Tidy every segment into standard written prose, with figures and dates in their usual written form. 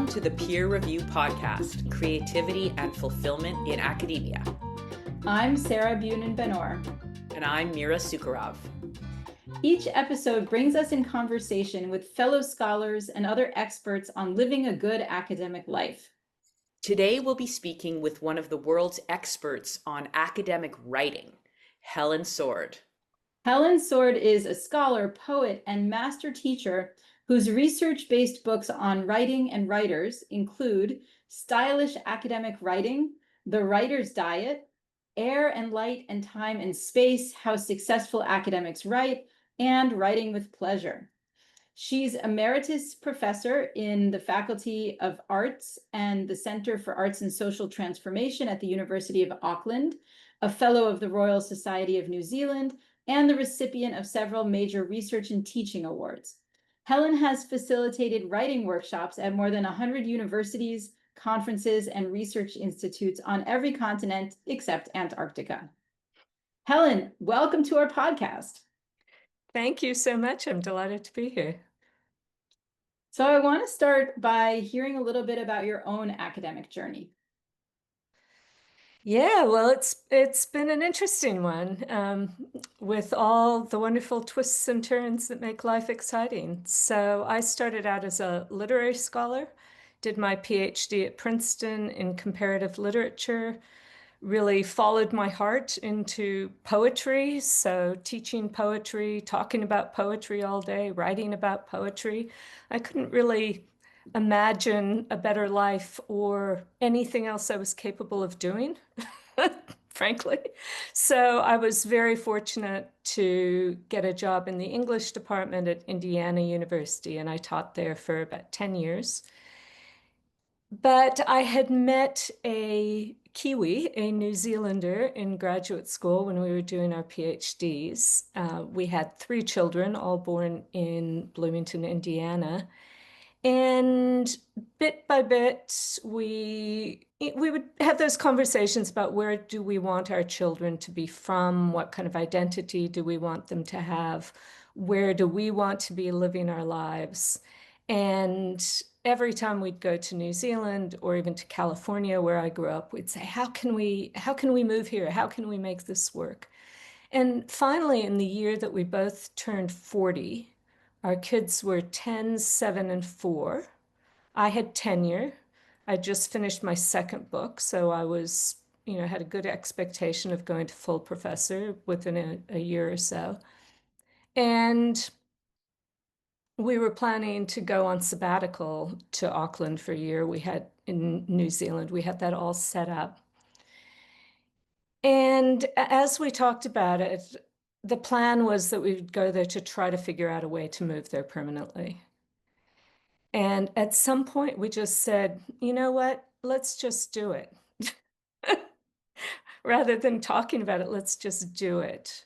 to the Peer Review Podcast, Creativity and Fulfillment in Academia. I'm Sarah Bunin-Benor. And I'm Mira Sukharov. Each episode brings us in conversation with fellow scholars and other experts on living a good academic life. Today we'll be speaking with one of the world's experts on academic writing, Helen Sword. Helen Sword is a scholar, poet, and master teacher whose research-based books on writing and writers include Stylish Academic Writing, The Writer's Diet, Air and Light and Time and Space, How Successful Academics Write, and Writing with Pleasure. She's emeritus professor in the Faculty of Arts and the Center for Arts and Social Transformation at the University of Auckland, a fellow of the Royal Society of New Zealand, and the recipient of several major research and teaching awards. Helen has facilitated writing workshops at more than 100 universities, conferences, and research institutes on every continent except Antarctica. Helen, welcome to our podcast. Thank you so much. I'm delighted to be here. So I want to start by hearing a little bit about your own academic journey. Yeah, well, it's been an interesting one with all the wonderful twists and turns that make life exciting. So I started out as a literary scholar, did my PhD at Princeton in comparative literature, really followed my heart into poetry. So teaching poetry, talking about poetry all day, writing about poetry. I couldn't really imagine a better life or anything else I was capable of doing, frankly. So I was very fortunate to get a job in the English department at Indiana University, and I taught there for about 10 years. But I had met a Kiwi, a New Zealander, in graduate school when we were doing our PhDs. We had 3 children, all born in Bloomington, Indiana. And bit by bit, we would have those conversations about where do we want our children to be from, what kind of identity do we want them to have, where do we want to be living our lives. And every time we'd go to New Zealand or even to California, where I grew up, we'd say, how can we move here? How can we make this work? And finally, in the year that we both turned 40, our kids were 10, 7, and 4. I had tenure. I just finished my second book, so I was, had a good expectation of going to full professor within a year or so. And we were planning to go on sabbatical to Auckland for a year. We had in New Zealand, we had that all set up. And as we talked about it, the plan was that we would go there to try to figure out a way to move there permanently. And at some point we just said, you know what, let's just do it. Rather than talking about it, let's just do it.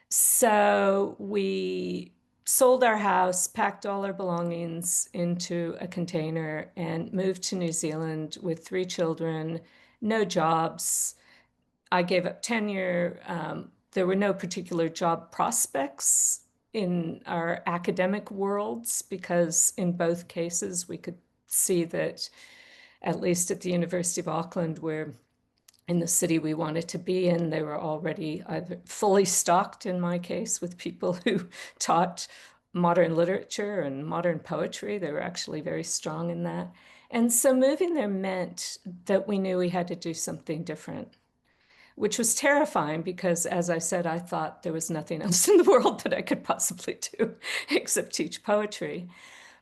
So we sold our house, packed all our belongings into a container, and moved to New Zealand with 3 children, no jobs. I gave up tenure. There were no particular job prospects in our academic worlds because in both cases we could see that, at least at the University of Auckland, where in the city we wanted to be in, they were already either fully stocked, in my case, with people who taught modern literature and modern poetry. They were actually very strong in that. And so moving there meant that we knew we had to do something different, which was terrifying because, as I said, I thought there was nothing else in the world that I could possibly do except teach poetry.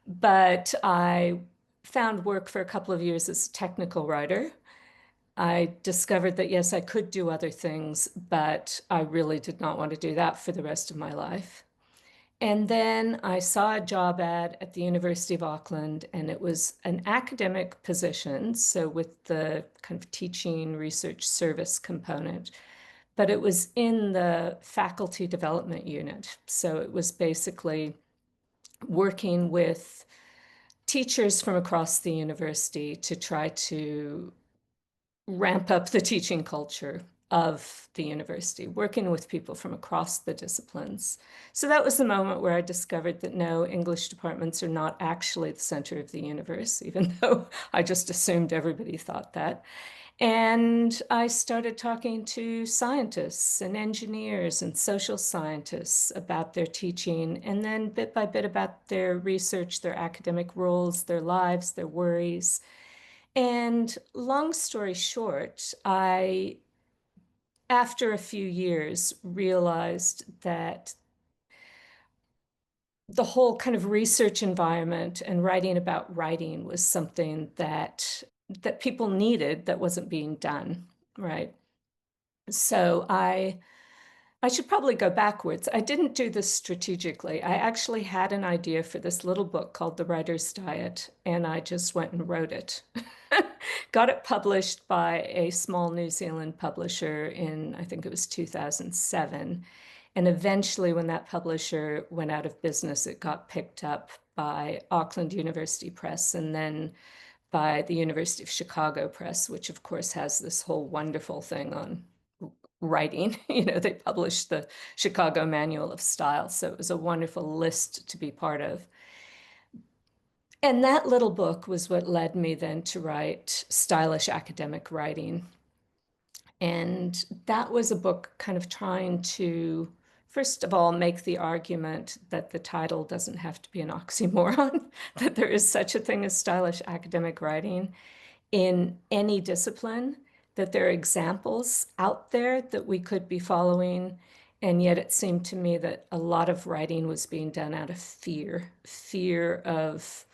But I found work for a couple of years as a technical writer. I discovered that, yes, I could do other things, but I really did not want to do that for the rest of my life. And then I saw a job ad at the University of Auckland, and it was an academic position, so with the kind of teaching research service component, but it was in the faculty development unit. So it was basically working with teachers from across the university to try to ramp up the teaching culture of the university, working with people from across the disciplines. So that was the moment where I discovered that no, English departments are not actually the center of the universe, even though I just assumed everybody thought that. And I started talking to scientists and engineers and social scientists about their teaching, and then bit by bit about their research, their academic roles, their lives, their worries. And long story short, after a few years, realized that the whole kind of research environment and writing about writing was something that people needed that wasn't being done, right? So I should probably go backwards. I didn't do this strategically. I actually had an idea for this little book called The Writer's Diet, and I just went and wrote it. Got it published by a small New Zealand publisher in, I think it was 2007. And eventually, when that publisher went out of business, it got picked up by Auckland University Press and then by the University of Chicago Press, which of course has this whole wonderful thing on writing. They published the Chicago Manual of Style. So it was a wonderful list to be part of. And that little book was what led me then to write Stylish Academic Writing. And that was a book kind of trying to, first of all, make the argument that the title doesn't have to be an oxymoron, that there is such a thing as stylish academic writing in any discipline, that there are examples out there that we could be following. And yet it seemed to me that a lot of writing was being done out of fear of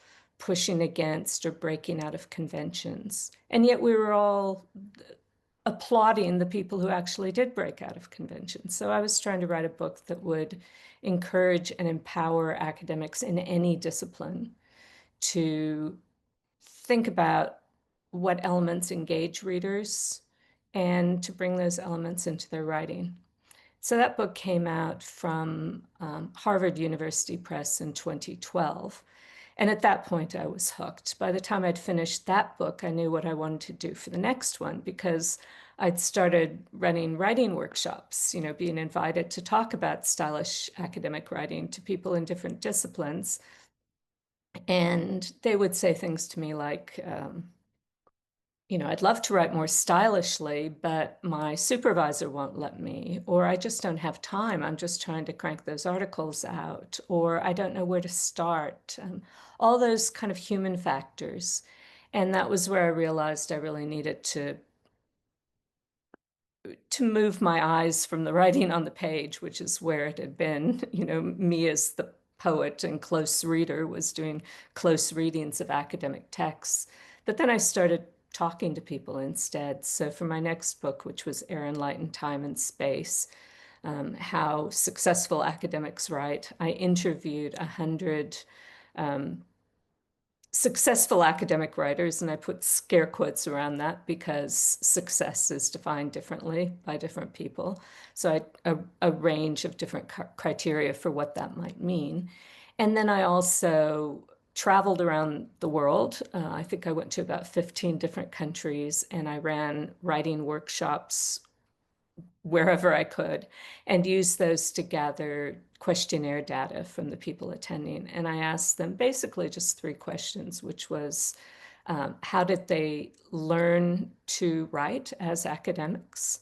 pushing against or breaking out of conventions. And yet we were all applauding the people who actually did break out of conventions. So I was trying to write a book that would encourage and empower academics in any discipline to think about what elements engage readers and to bring those elements into their writing. So that book came out from Harvard University Press in 2012. And at that point, I was hooked. By the time I'd finished that book, I knew what I wanted to do for the next one because I'd started running writing workshops, being invited to talk about stylish academic writing to people in different disciplines. And they would say things to me like, I'd love to write more stylishly, but my supervisor won't let me, or I just don't have time. I'm just trying to crank those articles out, or I don't know where to start. All those kind of human factors. And that was where I realized I really needed to move my eyes from the writing on the page, which is where it had been. Me as the poet and close reader was doing close readings of academic texts. But then I started talking to people instead. So for my next book, which was Air and Light and Time and Space, How Successful Academics Write, I interviewed 100 successful academic writers, and I put scare quotes around that because success is defined differently by different people. So a range of different criteria for what that might mean. And then I also traveled around the world. I think I went to about 15 different countries, and I ran writing workshops wherever I could and use those to gather questionnaire data from the people attending. And I asked them basically just three questions, which was, how did they learn to write as academics?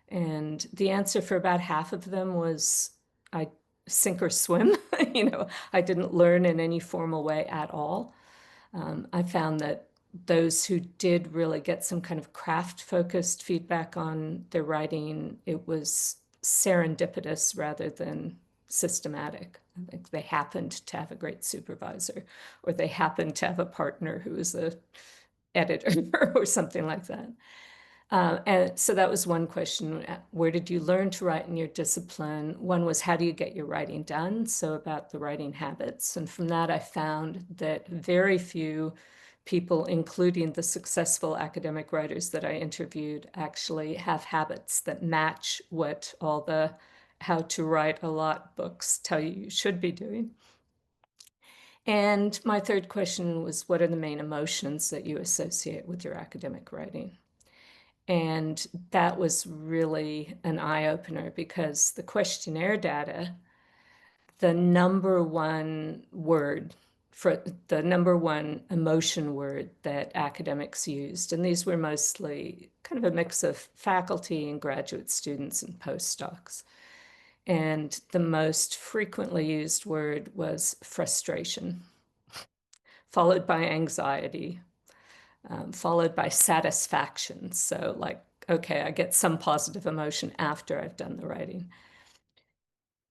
And the answer for about half of them was, I sink or swim. I didn't learn in any formal way at all. I found that those who did really get some kind of craft-focused feedback on their writing, it was serendipitous rather than systematic. I think they happened to have a great supervisor, or they happened to have a partner who was a editor or something like that. And so that was one question. Where did you learn to write in your discipline? One was, how do you get your writing done? So about the writing habits. And from that, I found that very few people, including the successful academic writers that I interviewed, actually have habits that match what all the how to write a lot books tell you should be doing. And my third question was, what are the main emotions that you associate with your academic writing? And that was really an eye-opener because the questionnaire data, the number one word for the number one emotion word that academics used, and these were mostly kind of a mix of faculty and graduate students and postdocs. And the most frequently used word was frustration, followed by anxiety, followed by satisfaction. So, like, okay, I get some positive emotion after I've done the writing.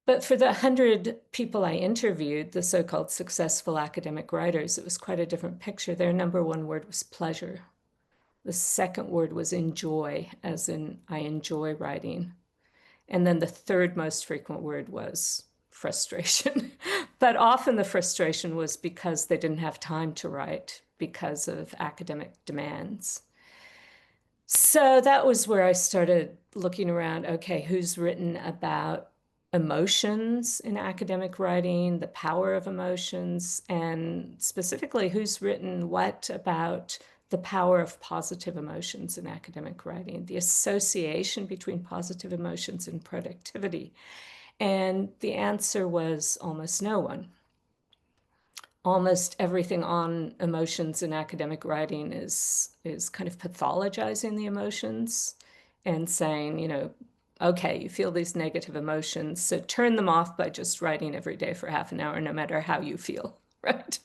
But for the 100 people I interviewed, the so-called successful academic writers, it was quite a different picture. Their number one word was pleasure. The second word was enjoy, as in I enjoy writing. And then the third most frequent word was frustration. But often the frustration was because they didn't have time to write because of academic demands. So that was where I started looking around. Okay, who's written about emotions in academic writing, the power of emotions, and specifically who's written what about the power of positive emotions in academic writing, the association between positive emotions and productivity. And the answer was almost no one. Almost everything on emotions in academic writing is kind of pathologizing the emotions and saying, okay, you feel these negative emotions, so turn them off by just writing every day for half an hour, no matter how you feel, right?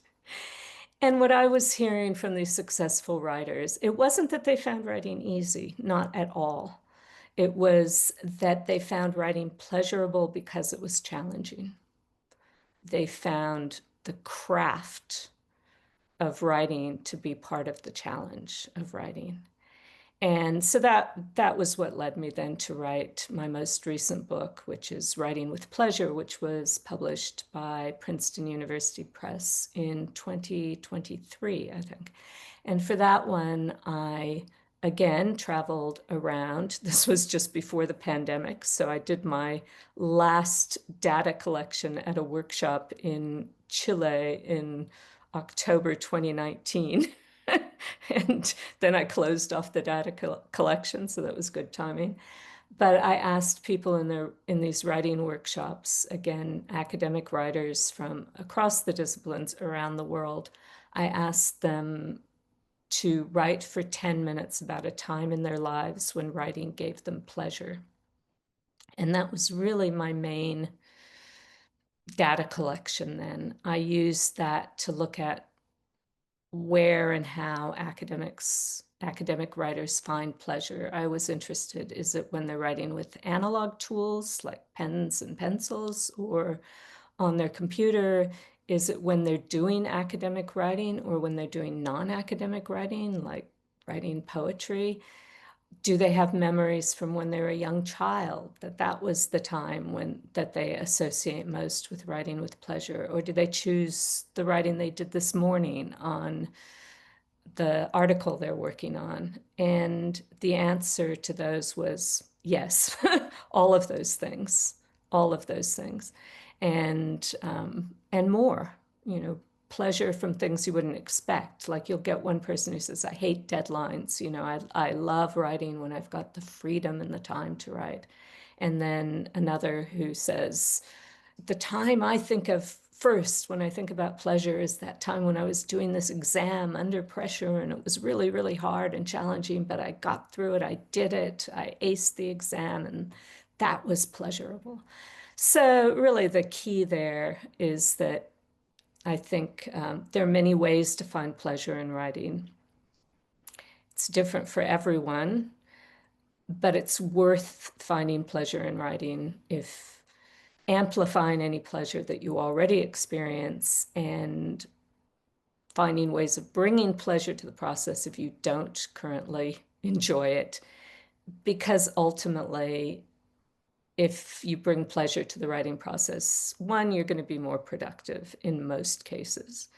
And what I was hearing from these successful writers, it wasn't that they found writing easy, not at all. It was that they found writing pleasurable because it was challenging. They found the craft of writing to be part of the challenge of writing. And so that was what led me then to write my most recent book, which is Writing with Pleasure, which was published by Princeton University Press in 2023, I think. And for that one, I again traveled around. This was just before the pandemic, so I did my last data collection at a workshop in Chile in October 2019. And then I closed off the data collection, so that was good timing. But I asked people in these writing workshops, again, academic writers from across the disciplines around the world, I asked them to write for 10 minutes about a time in their lives when writing gave them pleasure. And that was really my main data collection then. I used that to look at where and how academic writers find pleasure. I was interested, is it when they're writing with analog tools like pens and pencils or on their computer? Is it when they're doing academic writing or when they're doing non-academic writing, like writing poetry? Do they have memories from when they were a young child that was the time that they associate most with writing with pleasure? Or do they choose the writing they did this morning on the article they're working on? And the answer to those was yes, all of those things, all of those things, and more, pleasure from things you wouldn't expect. Like you'll get one person who says, I hate deadlines. I love writing when I've got the freedom and the time to write. And then another who says, the time I think of first when I think about pleasure is that time when I was doing this exam under pressure and it was really, really hard and challenging, but I got through it. I did it. I aced the exam and that was pleasurable. So really the key there is that I think there are many ways to find pleasure in writing. It's different for everyone, but it's worth finding pleasure in writing if amplifying any pleasure that you already experience and finding ways of bringing pleasure to the process if you don't currently enjoy it. Because ultimately, if you bring pleasure to the writing process, one, you're going to be more productive in most cases.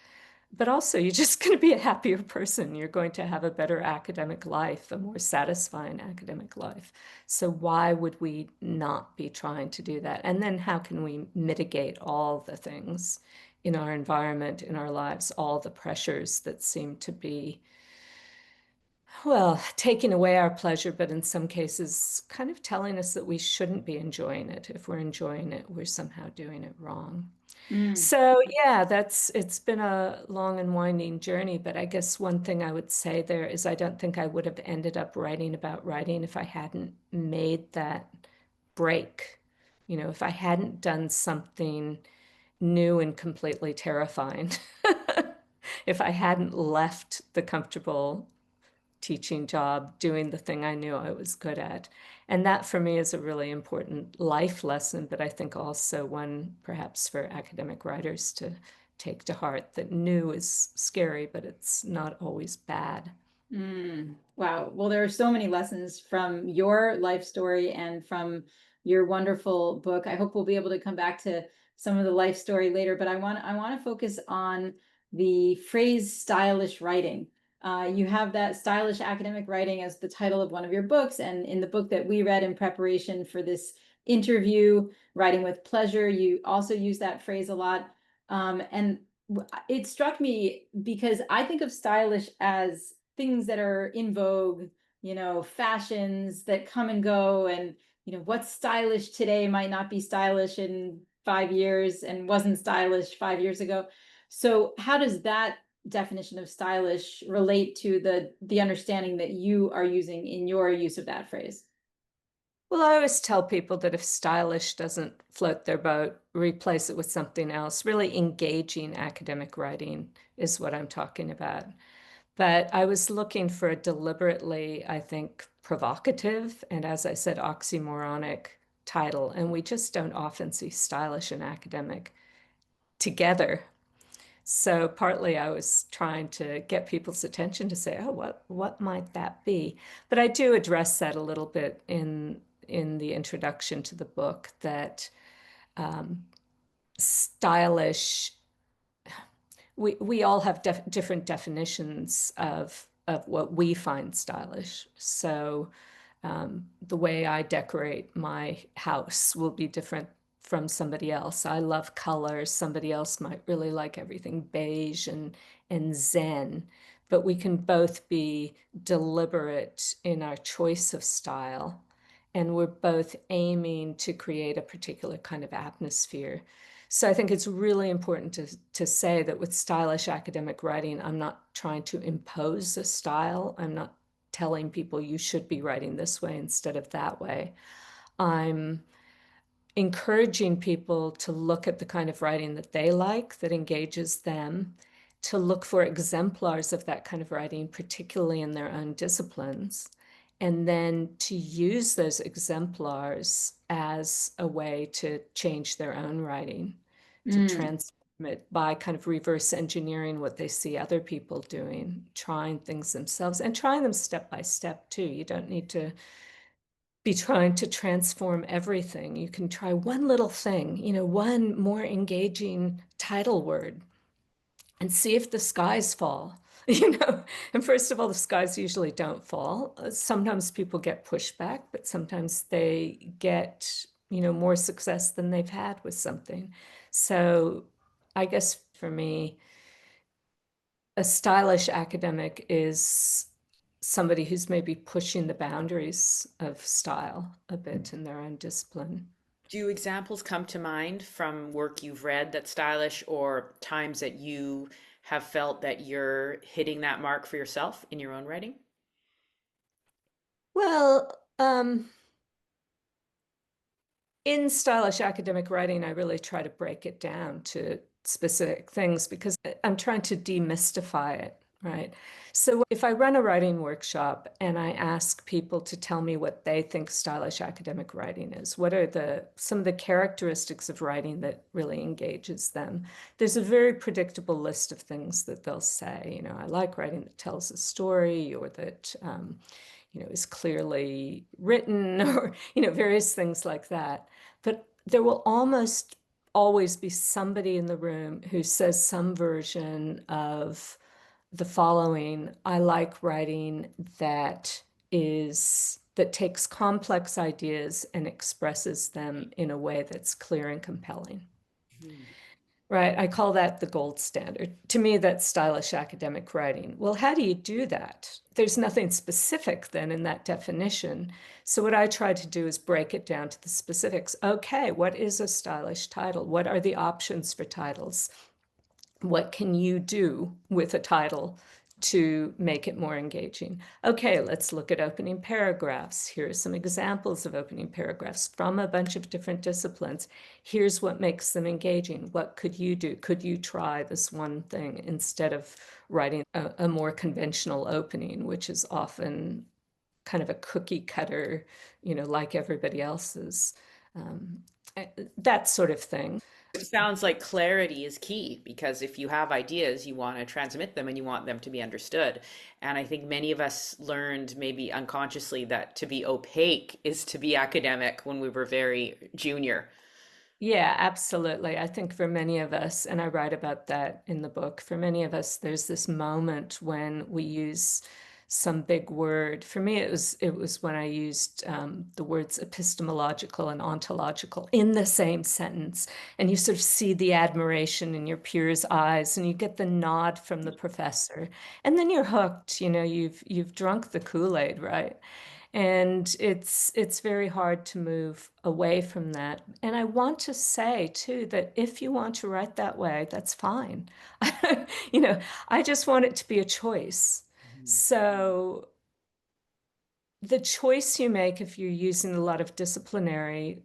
But also, you're just going to be a happier person. You're going to have a better academic life, a more satisfying academic life. So why would we not be trying to do that? And then how can we mitigate all the things in our environment, in our lives, all the pressures that seem to be Well, taking away our pleasure, but in some cases, kind of telling us that we shouldn't be enjoying it. If we're enjoying it, we're somehow doing it wrong. Mm. So, yeah, it's been a long and winding journey, but I guess one thing I would say there is I don't think I would have ended up writing about writing if I hadn't made that break. If I hadn't done something new and completely terrifying. If I hadn't left the comfortable teaching job, doing the thing I knew I was good at. And that for me is a really important life lesson, but I think also one perhaps for academic writers to take to heart, that new is scary, but it's not always bad. Wow. Well, there are so many lessons from your life story and from your wonderful book. I hope we'll be able to come back to some of the life story later, but I want to focus on the phrase stylish writing. You have that stylish academic writing as the title of one of your books, and in the book that we read in preparation for this interview, Writing with Pleasure, you also use that phrase a lot. And it struck me because I think of stylish as things that are in vogue, fashions that come and go, and what's stylish today might not be stylish in 5 years and wasn't stylish 5 years ago. So how does that definition of stylish relate to the understanding that you are using in your use of that phrase? Well, I always tell people that if stylish doesn't float their boat, replace it with something else. Really engaging academic writing is what I'm talking about. But I was looking for a deliberately, I think, provocative and, as I said, oxymoronic title. And we just don't often see stylish and academic together. So partly I was trying to get people's attention to say, oh, what might that be? But I do address that a little bit in the introduction to the book, that stylish, we all have different definitions of what we find stylish. So the way I decorate my house will be different from somebody else. I love colors. Somebody else might really like everything beige and zen. But we can both be deliberate in our choice of style. And we're both aiming to create a particular kind of atmosphere. So I think it's really important to say that with stylish academic writing, I'm not trying to impose a style. I'm not telling people you should be writing this way instead of that way. I'm encouraging people to look at the kind of writing that they like, that engages them, to look for exemplars of that kind of writing, particularly in their own disciplines, and then to use those exemplars as a way to change their own writing, to Mm. transform it by kind of reverse engineering what they see other people doing, trying things themselves, and trying them step by step too. You don't need to be trying to transform everything. You can try one little thing, one more engaging title word, and see if the skies fall. And first of all, the skies usually don't fall. Sometimes people get pushback, but sometimes they get, more success than they've had with something. So I guess for me, a stylish academic is somebody who's maybe pushing the boundaries of style a bit in their own discipline. Do examples come to mind from work you've read that's stylish, or times that you have felt that you're hitting that mark for yourself in your own writing? Well, in stylish academic writing, I really try to break it down to specific things because I'm trying to demystify it, right? So if I run a writing workshop and I ask people to tell me what they think stylish academic writing is, what are some of the characteristics of writing that really engages them? There's a very predictable list of things that they'll say. I like writing that tells a story, or that is clearly written, or various things like that. But there will almost always be somebody in the room who says some version of the following: I like writing that takes complex ideas and expresses them in a way that's clear and compelling. Hmm. Right. I call that the gold standard. To me, that's stylish academic writing. Well, how do you do that? There's nothing specific then in that definition. So, what I try to do is break it down to the specifics. Okay, what is a stylish title? What are the options for titles? What can you do with a title to make it more engaging? Okay, let's look at opening paragraphs. Here are some examples of opening paragraphs from a bunch of different disciplines. Here's what makes them engaging. What could you do? Could you try this one thing instead of writing a more conventional opening, which is often kind of a cookie cutter, like everybody else's, um, that sort of thing. It sounds like clarity is key because if you have ideas, you want to transmit them and you want them to be understood. And I think many of us learned maybe unconsciously that to be opaque is to be academic when we were very junior. Yeah, absolutely. I think for many of us, and I write about that in the book, for many of us, there's this moment when we use some big word. For me, it was when I used the words epistemological and ontological in the same sentence, and you sort of see the admiration in your peers' eyes, and you get the nod from the professor, and then you're hooked. You've drunk the Kool-Aid, right? And it's very hard to move away from that. And I want to say too that if you want to write that way, that's fine. You know, I just want it to be a choice. So the choice you make if you're using a lot of disciplinary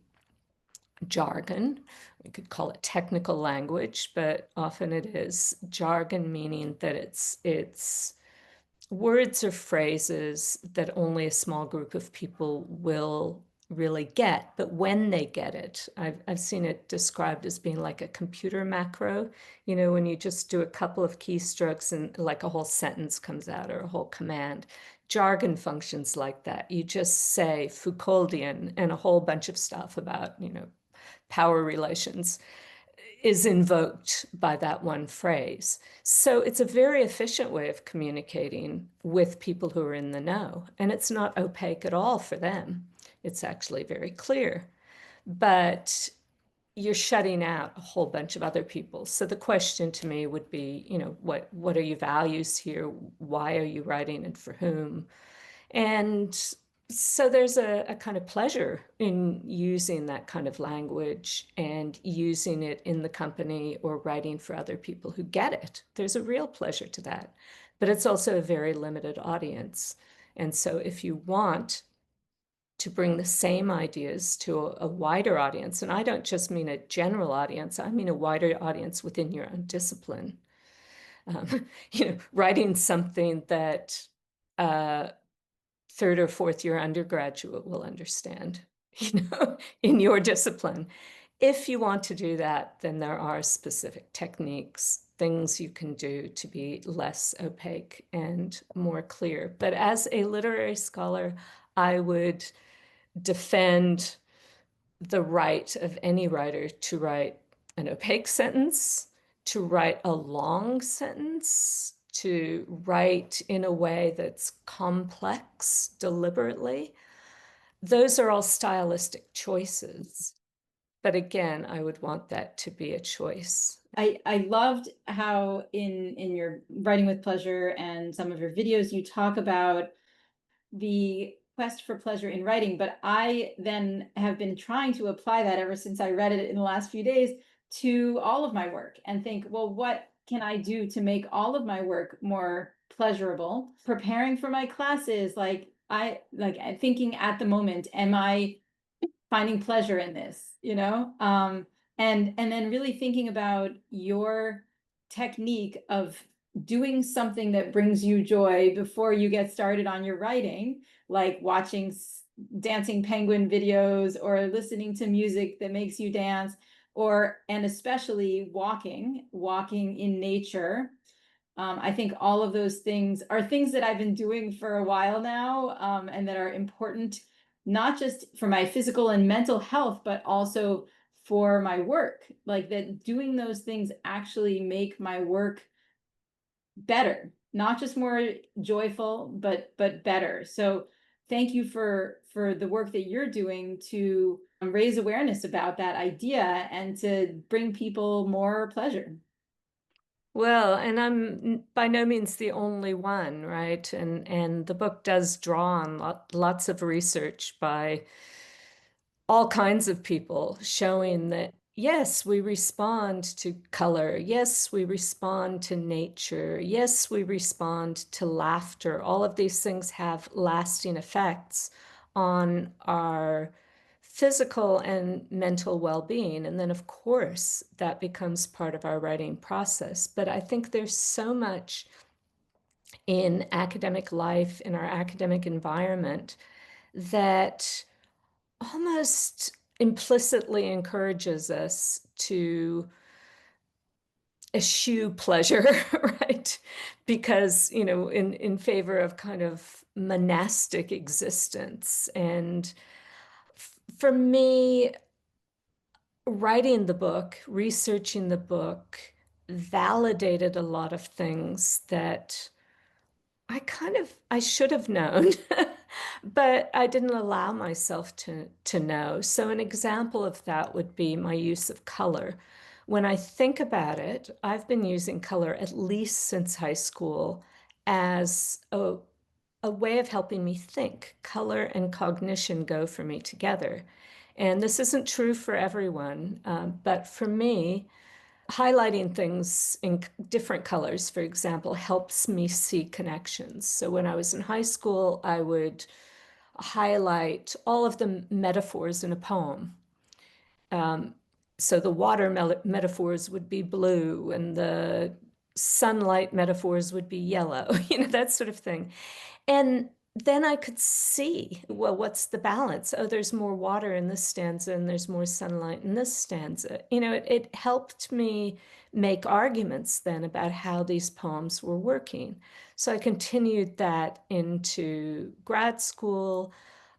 jargon, we could call it technical language, but often it is jargon, meaning that it's words or phrases that only a small group of people will really get. But when they get it, I've seen it described as being like a computer macro, when you just do a couple of keystrokes and like a whole sentence comes out or a whole command. Jargon functions like that. You just say Foucauldian and a whole bunch of stuff about, power relations is invoked by that one phrase. So it's a very efficient way of communicating with people who are in the know. And it's not opaque at all for them. It's actually very clear. But you're shutting out a whole bunch of other people. So the question to me would be, what are your values here? Why are you writing and for whom? And so there's a kind of pleasure in using that kind of language and using it in the company or writing for other people who get it. There's a real pleasure to that. But it's also a very limited audience. And so if you want to bring the same ideas to a wider audience, and I don't just mean a general audience, I mean a wider audience within your own discipline. Writing something that third or fourth year undergraduate will understand, in your discipline. If you want to do that, then there are specific techniques, things you can do to be less opaque and more clear. But as a literary scholar, I would defend the right of any writer to write an opaque sentence, to write a long sentence, to write in a way that's complex deliberately. Those are all stylistic choices. But again, I would want that to be a choice. I loved how in your writing with pleasure and some of your videos you talk about the quest for pleasure in writing, but I then have been trying to apply that ever since I read it in the last few days to all of my work and think, well, what can I do to make all of my work more pleasurable? Preparing for my classes, I'm thinking at the moment, am I finding pleasure in this, and then really thinking about your technique of doing something that brings you joy before you get started on your writing, like watching dancing penguin videos or listening to music that makes you dance, and especially walking in nature. I think all of those things are things that I've been doing for a while now, and that are important, not just for my physical and mental health, but also for my work. Like that doing those things actually make my work better, not just more joyful, but better. So thank you for the work that you're doing to raise awareness about that idea and to bring people more pleasure. Well, and I'm by no means the only one, right? And the book does draw on lots of research by all kinds of people showing that yes, we respond to color. Yes, we respond to nature. Yes, we respond to laughter. All of these things have lasting effects on our physical and mental well-being. And then, of course, that becomes part of our writing process. But I think there's so much in academic life, in our academic environment, that almost implicitly encourages us to eschew pleasure, right? Because, in favor of kind of monastic existence. And for me, writing the book, researching the book, validated a lot of things that I should have known, but I didn't allow myself to know. So an example of that would be my use of color. When I think about it, I've been using color at least since high school as a way of helping me think. Color and cognition go for me together. And this isn't true for everyone, but for me, highlighting things in different colors, for example, helps me see connections. So when I was in high school, I would highlight all of the metaphors in a poem. Um, so the water metaphors would be blue, and the sunlight metaphors would be yellow, that sort of thing. And then I could see, well, what's the balance? Oh, there's more water in this stanza and there's more sunlight in this stanza. It helped me make arguments then about how these poems were working. So I continued that into grad school,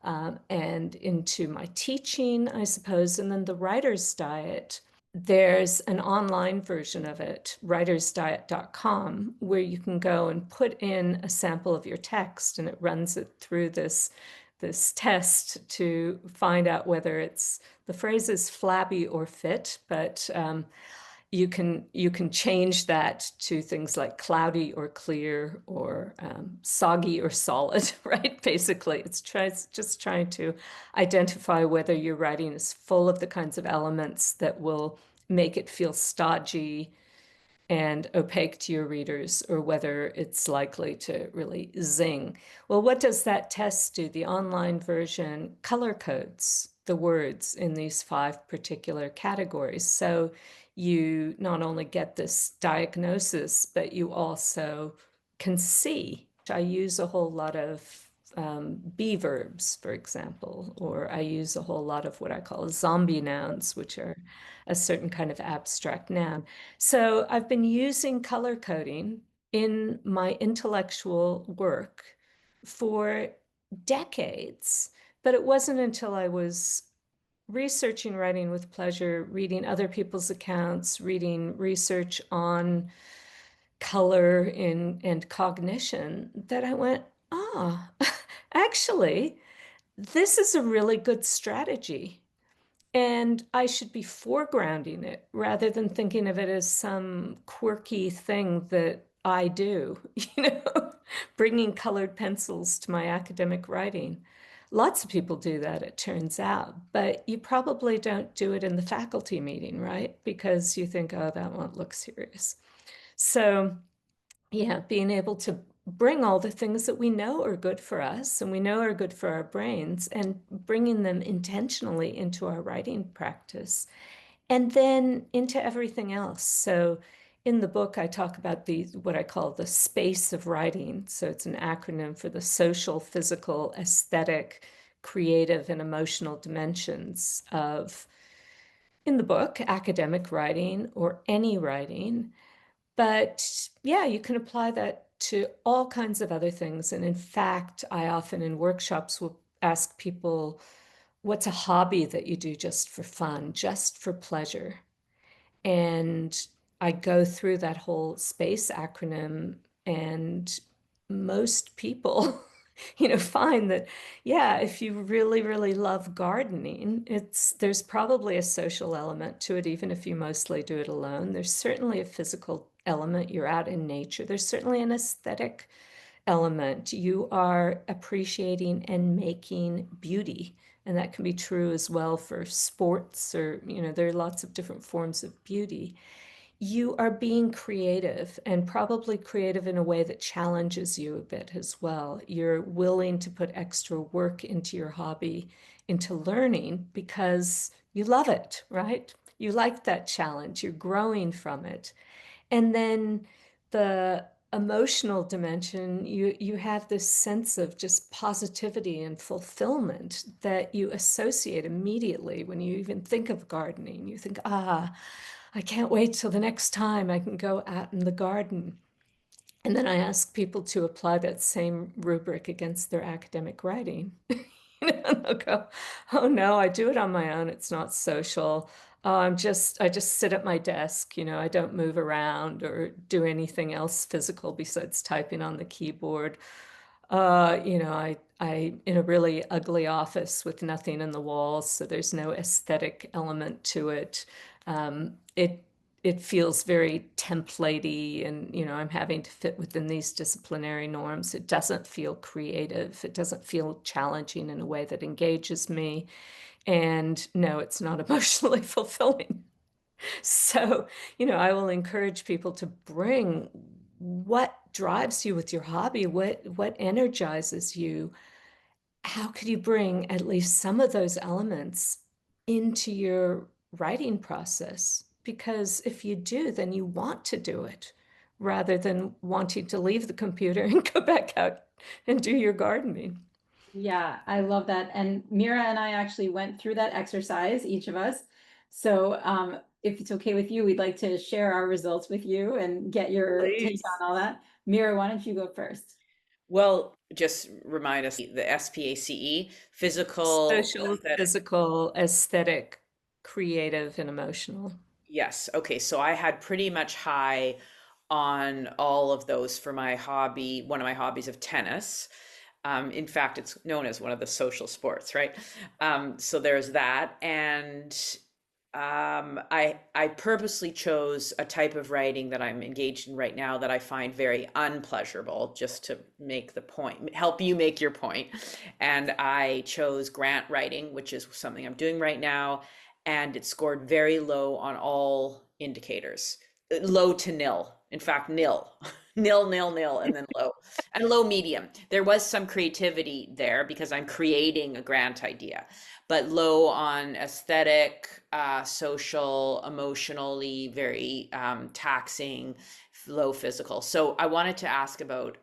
and into my teaching, I suppose. And then the Writer's Diet, there's an online version of it, writersdiet.com, where you can go and put in a sample of your text, and it runs it through this test to find out whether the phrase is flabby or fit, but you can change that to things like cloudy or clear, or soggy or solid, right? Basically, just trying to identify whether your writing is full of the kinds of elements that will make it feel stodgy and opaque to your readers, or whether it's likely to really zing. Well, what does that test do? The online version color codes the words in these 5 particular categories. So you not only get this diagnosis, but you also can see. I use a whole lot of be verbs, for example, or I use a whole lot of what I call zombie nouns, which are a certain kind of abstract noun. So I've been using color coding in my intellectual work for decades, but it wasn't until I was researching writing with pleasure, reading other people's accounts, reading research on color and cognition, that I went, actually, this is a really good strategy. And I should be foregrounding it rather than thinking of it as some quirky thing that I do, bringing colored pencils to my academic writing. Lots of people do that, it turns out, but you probably don't do it in the faculty meeting, right? Because you think, oh, that won't look serious. So yeah, being able to bring all the things that we know are good for us and we know are good for our brains, and bringing them intentionally into our writing practice and then into everything else. So in the book, I talk about what I call the space of writing. So it's an acronym for the social, physical, aesthetic, creative, and emotional dimensions of, in the book, academic writing or any writing. But yeah, you can apply that to all kinds of other things. And in fact, I often in workshops will ask people, what's a hobby that you do just for fun, just for pleasure? And I go through that whole space acronym, and most people find that, yeah, if you really, really love gardening, there's probably a social element to it, even if you mostly do it alone. There's certainly a physical element. You're out in nature. There's certainly an aesthetic element. You are appreciating and making beauty. And that can be true as well for sports, or, there are lots of different forms of beauty. You are being creative, and probably creative in a way that challenges you a bit as well. You're willing to put extra work into your hobby, into learning, because you love it, right? You like that challenge, you're growing from it. And then the emotional dimension, you have this sense of just positivity and fulfillment that you associate immediately when you even think of gardening. You think, I can't wait till the next time I can go out in the garden. And then I ask people to apply that same rubric against their academic writing. And they'll go, "Oh no, I do it on my own. It's not social. Oh, I just sit at my desk. I don't move around or do anything else physical besides typing on the keyboard. I in a really ugly office with nothing in the walls, so there's no aesthetic element to it. It feels very templatey, and I'm having to fit within these disciplinary norms. It doesn't feel creative. It doesn't feel challenging in a way that engages me. And no, it's not emotionally fulfilling. So, I will encourage people to bring what drives you with your hobby, what energizes you. How could you bring at least some of those elements into your writing process? Because if you do, then you want to do it rather than wanting to leave the computer and go back out and do your gardening. Yeah, I love that. And Mira and I actually went through that exercise, each of us. So if it's okay with you, we'd like to share our results with you and get your take Please. on all that. Mira, why don't you go first? Well, just remind us the SPACE, physical, Social, aesthetic. physical, aesthetic, creative, and emotional. Yes. Okay. So I had pretty much high on all of those for my hobby, one of my hobbies of tennis. In fact, it's known as one of the social sports, right? So there's that. And I purposely chose a type of writing that I'm engaged in right now that I find very unpleasurable, just to make the point, help you make your point. And I chose grant writing, which is something I'm doing right now, and it scored very low on all indicators, low to nil. In fact, nil, nil, nil, nil, and then low, and low medium. There was some creativity there because I'm creating a grant idea, but low on aesthetic, social, emotionally, very taxing, low physical. So I wanted to ask about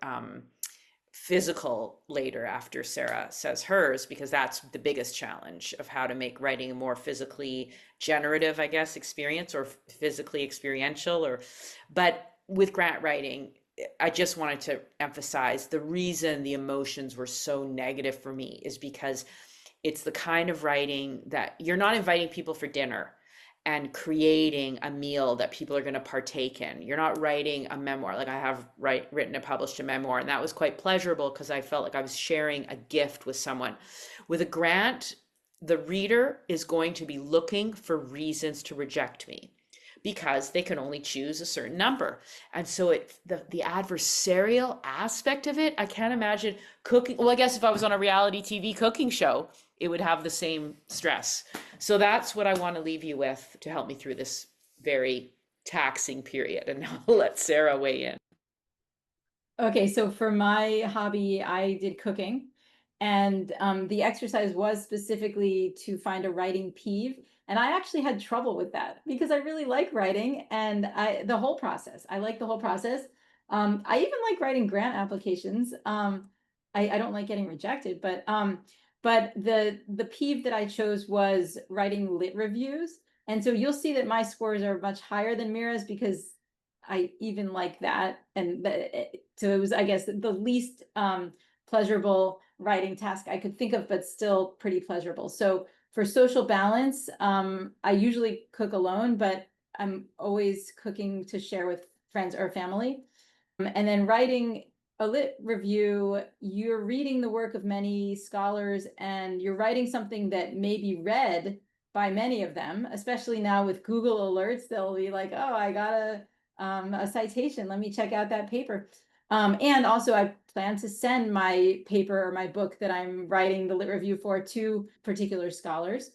physical later after Sarah says hers, because that's the biggest challenge of how to make writing a more physically generative, I guess, experience, or physically experiential. But with grant writing, I just wanted to emphasize the reason the emotions were so negative for me is because it's the kind of writing that you're not inviting people for dinner and creating a meal that people are going to partake in. You're not writing a memoir. Like I have written and published a memoir, and that was quite pleasurable because I felt like I was sharing a gift with someone. With a grant, the reader is going to be looking for reasons to reject me because they can only choose a certain number. And so the adversarial aspect of it, I can't imagine cooking. Well, I guess if I was on a reality TV cooking show, it would have the same stress. So that's what I want to leave you with to help me through this very taxing period. And now I'll let Sarah weigh in. Okay, so for my hobby, I did cooking, and the exercise was specifically to find a writing peeve. And I actually had trouble with that because I really like writing and the whole process. I like the whole process. I even like writing grant applications. I don't like getting rejected, but the peeve that I chose was writing lit reviews. And so you'll see that my scores are much higher than Mira's because I even like that. And so it was, I guess, the least pleasurable writing task I could think of, but still pretty pleasurable. So for social balance, I usually cook alone, but I'm always cooking to share with friends or family. And then writing, a lit review, you're reading the work of many scholars and you're writing something that may be read by many of them, especially now with Google alerts. They'll be like, oh, I got a citation. Let me check out that paper. And also I plan to send my paper or my book that I'm writing the lit review for to particular scholars.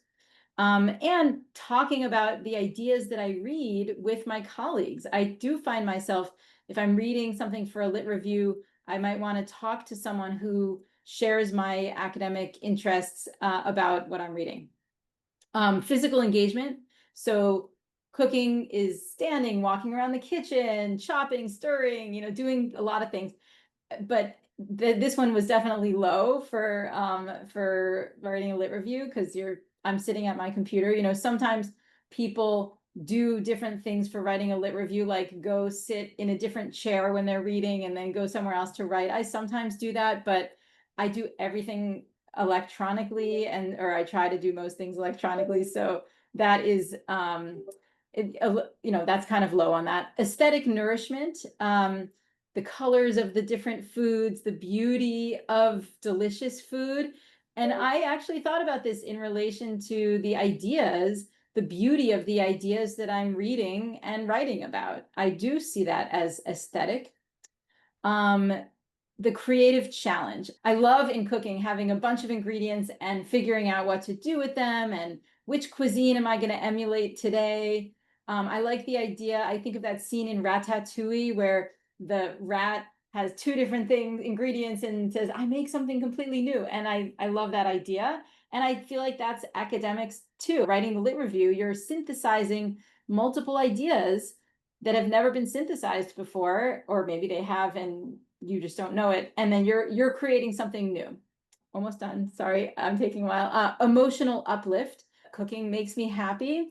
And talking about the ideas that I read with my colleagues. I do find myself, if I'm reading something for a lit review, I might want to talk to someone who shares my academic interests about what I'm reading. Physical engagement. So cooking is standing, walking around the kitchen, chopping, stirring, doing a lot of things. But this one was definitely low for writing a lit review because I'm sitting at my computer. Sometimes people do different things for writing a lit review, like go sit in a different chair when they're reading and then go somewhere else to write. I sometimes do that, but I do everything electronically, or I try to do most things electronically. So that is that's kind of low on that. Aesthetic nourishment, the colors of the different foods, the beauty of delicious food. And I actually thought about this in relation to the ideas, the beauty of the ideas that I'm reading and writing about. I do see that as aesthetic. Um, the creative challenge. I love in cooking having a bunch of ingredients and figuring out what to do with them and which cuisine am I going to emulate today. I like the idea. I think of that scene in Ratatouille where the rat has two different ingredients, and says, I make something completely new. And I love that idea. And I feel like that's academics too. Writing the lit review, you're synthesizing multiple ideas that have never been synthesized before, or maybe they have and you just don't know it. And then you're creating something new. Almost done. Sorry, I'm taking a while. Emotional uplift. Cooking makes me happy.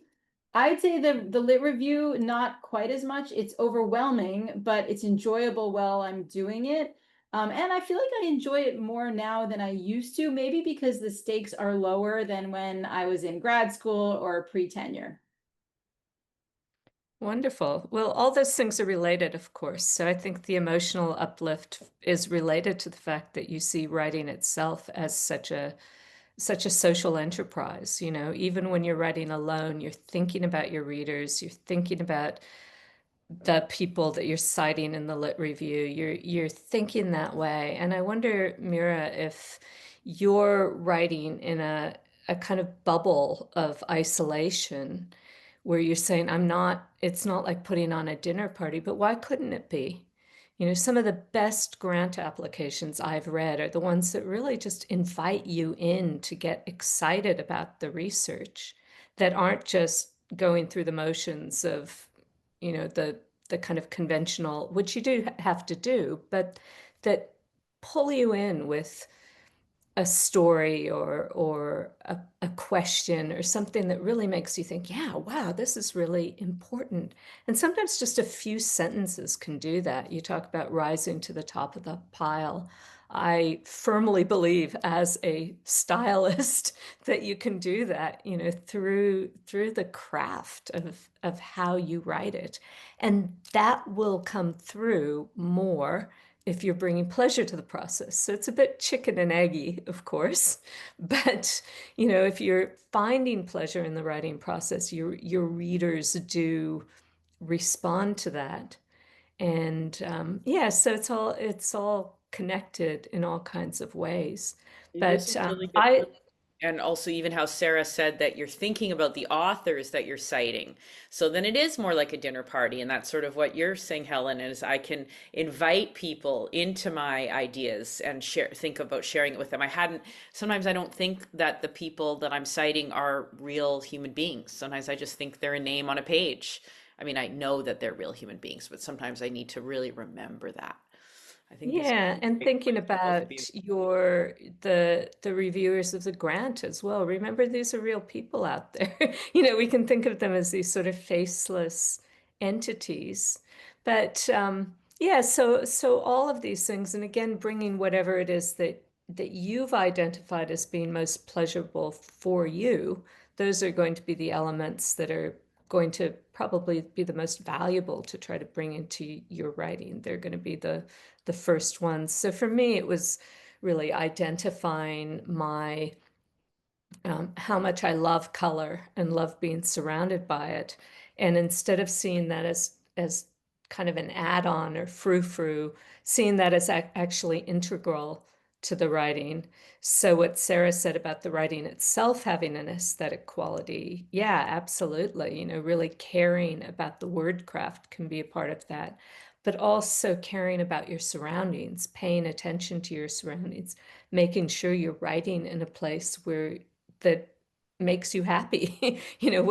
I'd say the lit review, not quite as much. It's overwhelming, but it's enjoyable while I'm doing it. And I feel like I enjoy it more now than I used to, maybe because the stakes are lower than when I was in grad school or pre-tenure. Wonderful. Well, all those things are related, of course. So I think the emotional uplift is related to the fact that you see writing itself as such a social enterprise. Even when you're writing alone, you're thinking about your readers, you're thinking about the people that you're citing in the lit review. You're thinking that way. And I wonder, Mira, if you're writing in a kind of bubble of isolation where you're saying, it's not like putting on a dinner party, but why couldn't it be? Some of the best grant applications I've read are the ones that really just invite you in to get excited about the research, that aren't just going through the motions of, the kind of conventional, which you do have to do, but that pull you in with a story or a question or something that really makes you think, yeah, wow, this is really important. And sometimes just a few sentences can do that. You talk about rising to the top of the pile. I firmly believe as a stylist that you can do that, through the craft of how you write it. And that will come through more if you're bringing pleasure to the process. So it's a bit chicken and eggy, of course, but if you're finding pleasure in the writing process, your readers do respond to that. And yeah, so it's all connected in all kinds of ways. This But is really good. I And also, even how Sarah said that you're thinking about the authors that you're citing. So then it is more like a dinner party. And that's sort of what you're saying, Helen, is I can invite people into my ideas and think about sharing it with them. Sometimes I don't think that the people that I'm citing are real human beings. Sometimes I just think they're a name on a page. I mean, I know that they're real human beings, but sometimes I need to really remember that. I think these are Yeah, really and great thinking points, both of you. about the reviewers of the grant as well. Remember, these are real people out there. We can think of them as these sort of faceless entities. But yeah, so all of these things, and again, bringing whatever it is that you've identified as being most pleasurable for you, those are going to be the elements that are going to probably be the most valuable to try to bring into your writing. They're going to be the first ones. So for me, it was really identifying my how much I love color and love being surrounded by it. And instead of seeing that as kind of an add-on or frou-frou, seeing that as actually integral to the writing. So what Sarah said about the writing itself having an aesthetic quality, yeah, absolutely. You know, really caring about the word craft can be a part of that, but also caring about your surroundings, paying attention to your surroundings, making sure you're writing in a place where that makes you happy, you know,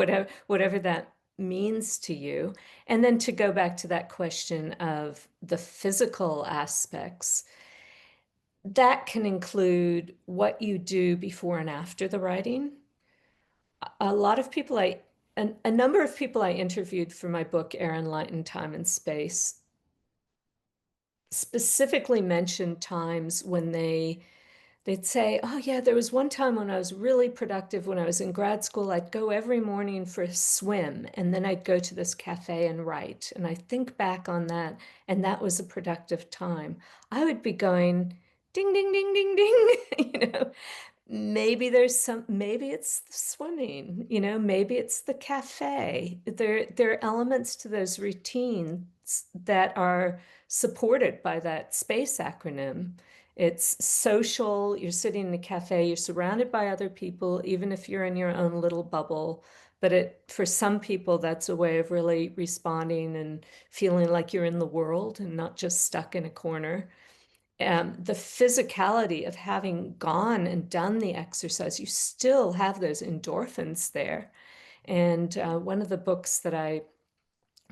whatever that means to you. And then to go back to that question of the physical aspects, that can include what you do before and after the writing. A lot of people a number of people I interviewed for my book, Air and Light and Time and Space, specifically mentioned times when they'd say, oh, yeah, there was one time when I was really productive when I was in grad school. I'd go every morning for a swim, and then I'd go to this cafe and write. And I think back on that, and that was a productive time. I would be going, ding, ding, ding, ding, ding, you know, maybe it's the swimming, you know, maybe it's the cafe. There are elements to those routines that are supported by that SPACE acronym. It's social, you're sitting in a cafe, you're surrounded by other people, even if you're in your own little bubble. But for some people, that's a way of really responding and feeling like you're in the world and not just stuck in a corner. The physicality of having gone and done the exercise, you still have those endorphins there. And one of the books that I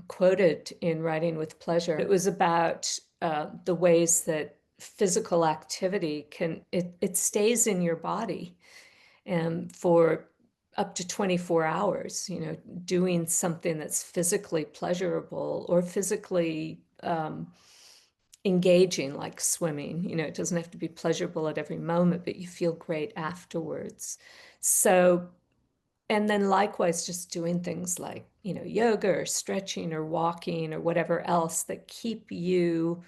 quoted in Writing with Pleasure, it was about the ways that physical activity it stays in your body for up to 24 hours, you know, doing something that's physically pleasurable or physically engaging, like swimming. You know, it doesn't have to be pleasurable at every moment, but you feel great afterwards. So, and then likewise, just doing things like, you know, yoga or stretching or walking or whatever else that keep you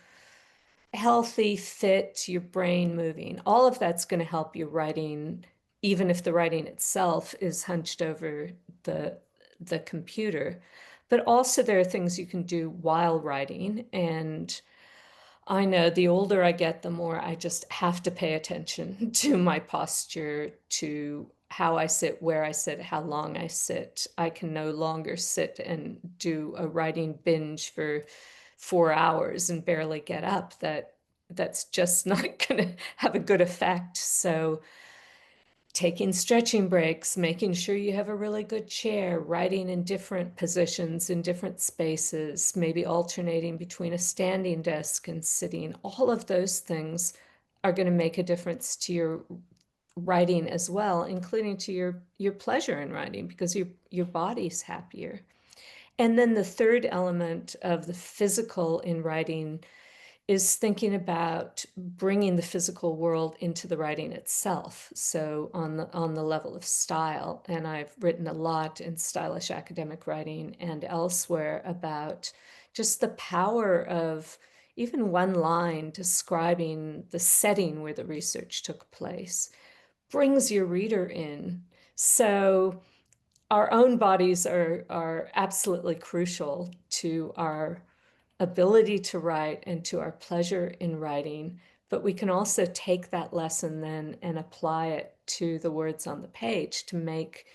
healthy, fit, your brain moving. All of that's going to help your writing, even if the writing itself is hunched over the computer. But also there are things you can do while writing. And I know the older I get, the more I just have to pay attention to my posture, to how I sit, where I sit, how long I sit. I can no longer sit and do a writing binge for 4 hours and barely get up. That's just not going to have a good effect. So taking stretching breaks, making sure you have a really good chair, writing in different positions, in different spaces, maybe alternating between a standing desk and sitting, all of those things are going to make a difference to your writing as well, including to your pleasure in writing, because your body's happier. And then the third element of the physical in writing is thinking about bringing the physical world into the writing itself. So on the level of style, and I've written a lot in stylish academic writing and elsewhere about just the power of even one line describing the setting where the research took place brings your reader in. So our own bodies are absolutely crucial to our ability to write and to our pleasure in writing, but we can also take that lesson then and apply it to the words on the page to make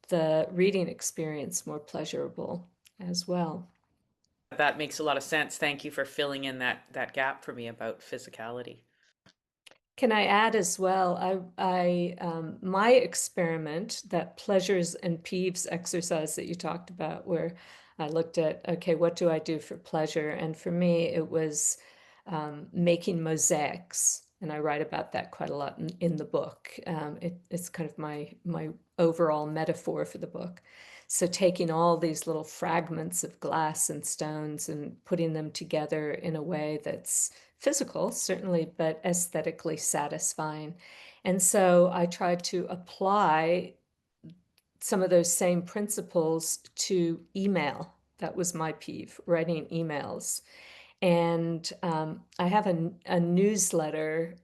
the reading experience more pleasurable as well. That makes a lot of sense. Thank you for filling in that gap for me about physicality. Can I add as well, my experiment, that pleasures and peeves exercise that you talked about, where I looked at, okay, what do I do for pleasure? And for me, it was making mosaics. And I write about that quite a lot in the book. It's kind of my overall metaphor for the book. So taking all these little fragments of glass and stones and putting them together in a way that's physical, certainly, but aesthetically satisfying. And so I tried to apply some of those same principles to email. That was my peeve, writing emails. And I have a newsletter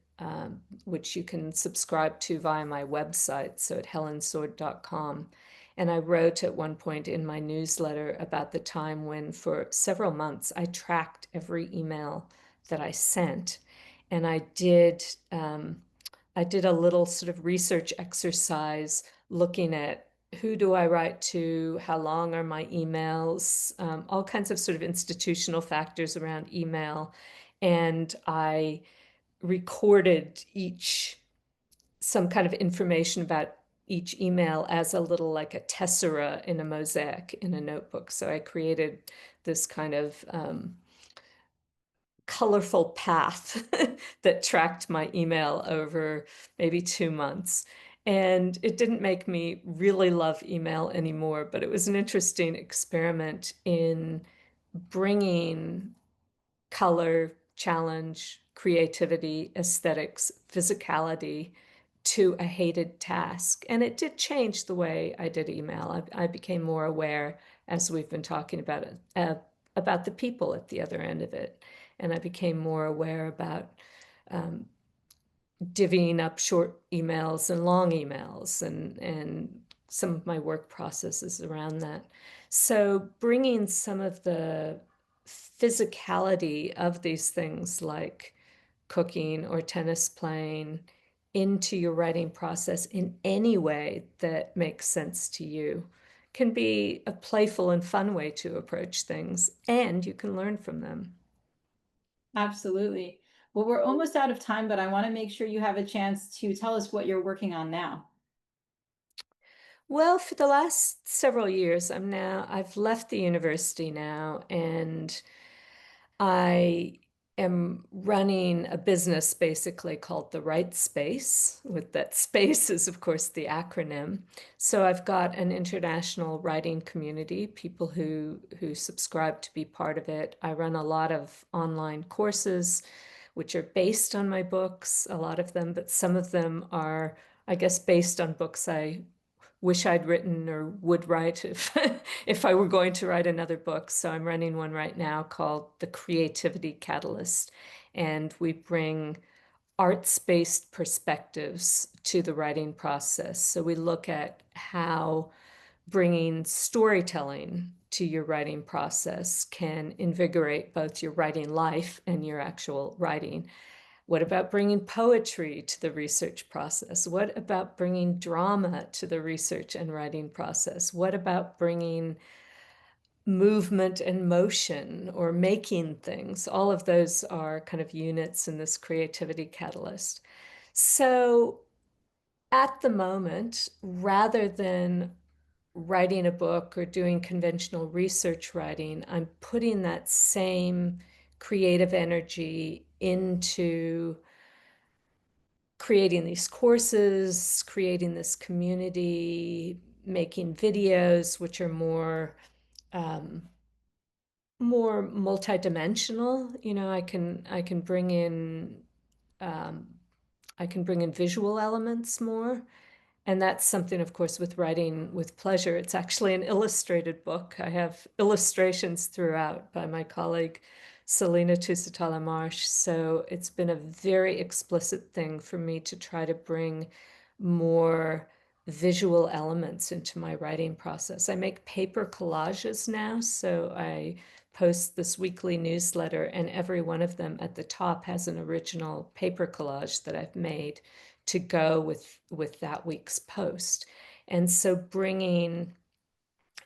which you can subscribe to via my website, so at helensword.com. And I wrote at one point in my newsletter about the time when, for several months, I tracked every email that I sent. And I did a little sort of research exercise looking at who do I write to, how long are my emails, all kinds of sort of institutional factors around email. And I recorded some kind of information about each email as a little like a tessera in a mosaic in a notebook. So I created this kind of colorful path that tracked my email over maybe 2 months. And it didn't make me really love email anymore, but it was an interesting experiment in bringing color, challenge, creativity, aesthetics, physicality to a hated task. And it did change the way I did email. I became more aware, as we've been talking about the people at the other end of it. And I became more aware about um, divvying up short emails and long emails and some of my work processes around that. So bringing some of the physicality of these things like cooking or tennis playing into your writing process in any way that makes sense to you can be a playful and fun way to approach things, and you can learn from them. Absolutely. Well, we're almost out of time, but I want to make sure you have a chance to tell us what you're working on now. Well, for the last several years, I've left the university now, and I am running a business basically called the Right Space, with that space is, of course, the acronym. So I've got an international writing community, people who subscribe to be part of it. I run a lot of online courses, which are based on my books, a lot of them, but some of them are, I guess, based on books I wish I'd written or would write if if I were going to write another book. So I'm running one right now called The Creativity Catalyst, and we bring arts-based perspectives to the writing process. So we look at how bringing storytelling to your writing process can invigorate both your writing life and your actual writing. What about bringing poetry to the research process? What about bringing drama to the research and writing process? What about bringing movement and motion or making things? All of those are kind of units in this creativity catalyst. So at the moment, rather than writing a book or doing conventional research writing, I'm putting that same creative energy into creating these courses, creating this community, making videos, which are more multidimensional. You know, I can bring in um, I can bring in visual elements more. And that's something, of course, with writing with pleasure. It's actually an illustrated book. I have illustrations throughout by my colleague Selena Tusitala Marsh. So it's been a very explicit thing for me to try to bring more visual elements into my writing process. I make paper collages now, so I post this weekly newsletter, and every one of them at the top has an original paper collage that I've made to go with that week's post. And so bringing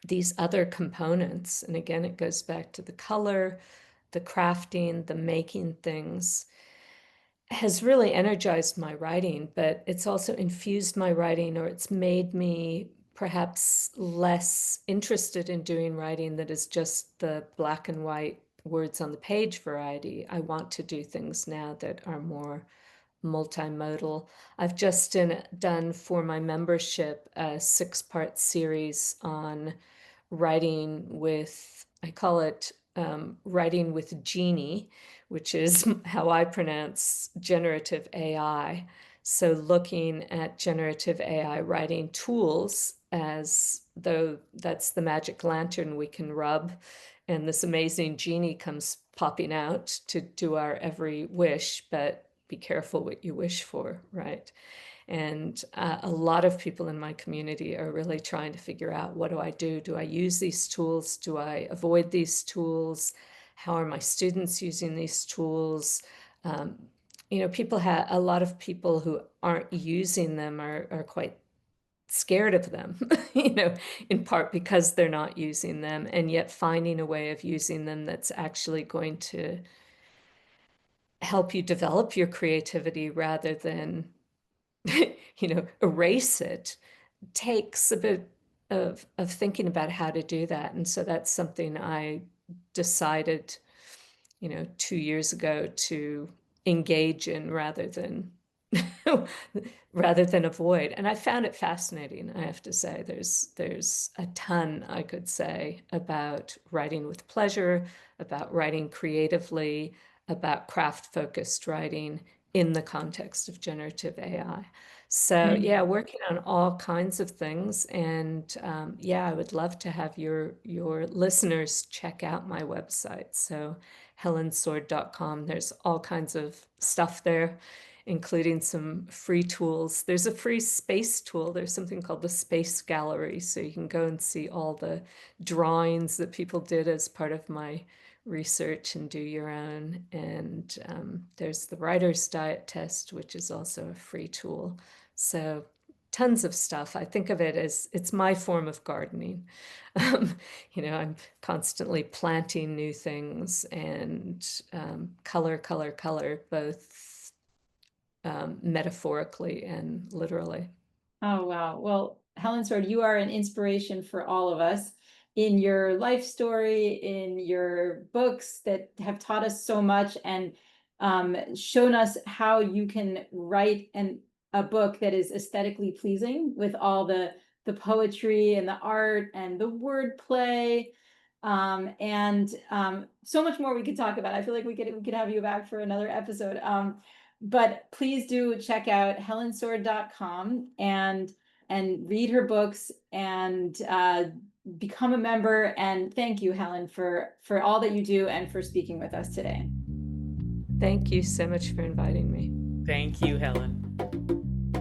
these other components, and again, it goes back to the color, the crafting, the making things, has really energized my writing, but it's also infused my writing, or it's made me perhaps less interested in doing writing that is just the black and white words on the page variety. I want to do things now that are more multimodal. I've just done for my membership a 6-part series on writing with, I call it writing with Genie, which is how I pronounce generative AI. So looking at generative AI writing tools as though that's the magic lantern we can rub, and this amazing genie comes popping out to do our every wish, but be careful what you wish for, right? And a lot of people in my community are really trying to figure out, what do I do? Do I use these tools? Do I avoid these tools? How are my students using these tools? People have a lot of people who aren't using them are quite scared of them, in part because they're not using them, and yet finding a way of using them that's actually going to help you develop your creativity rather than erase it, takes a bit of thinking about how to do that. And so that's something I decided, 2 years ago to engage in rather than avoid. And I found it fascinating, I have to say. There's a ton I could say about writing with pleasure, about writing creatively, about craft-focused writing in the context of generative AI. So yeah, working on all kinds of things. And I would love to have your listeners check out my website. So helensword.com. There's all kinds of stuff there, including some free tools. There's a free space tool. There's something called the Space Gallery. So you can go and see all the drawings that people did as part of my research and do your own. And there's the Writer's Diet Test, which is also a free tool. So tons of stuff. I think of it as it's my form of gardening. I'm constantly planting new things and color, both metaphorically and literally. Oh, wow. Well, Helen Sword, you are an inspiration for all of us in your life story, in your books that have taught us so much and shown us how you can write a book that is aesthetically pleasing with all the poetry and the art and the wordplay, and so much more we could talk about. I feel like we could have you back for another episode. But please do check out helensword.com and read her books and become a member. And thank you, Helen, for all that you do and for speaking with us today. Thank you so much for inviting me. Thank you, Helen.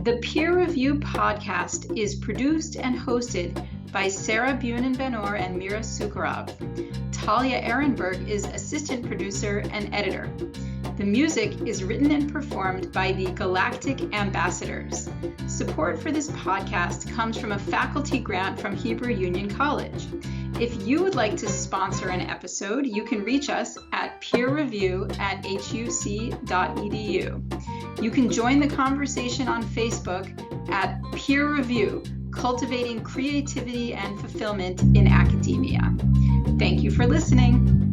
The Peer Review podcast is produced and hosted by Sarah Bunin-Benor and Mira Sukharov. Talia Ehrenberg is assistant producer and editor. The music is written and performed by the Galactic Ambassadors. Support for this podcast comes from a faculty grant from Hebrew Union College. If you would like to sponsor an episode, you can reach us at peerreview@huc.edu. You can join the conversation on Facebook at Peer Review, Cultivating Creativity and Fulfillment in Academia. Thank you for listening.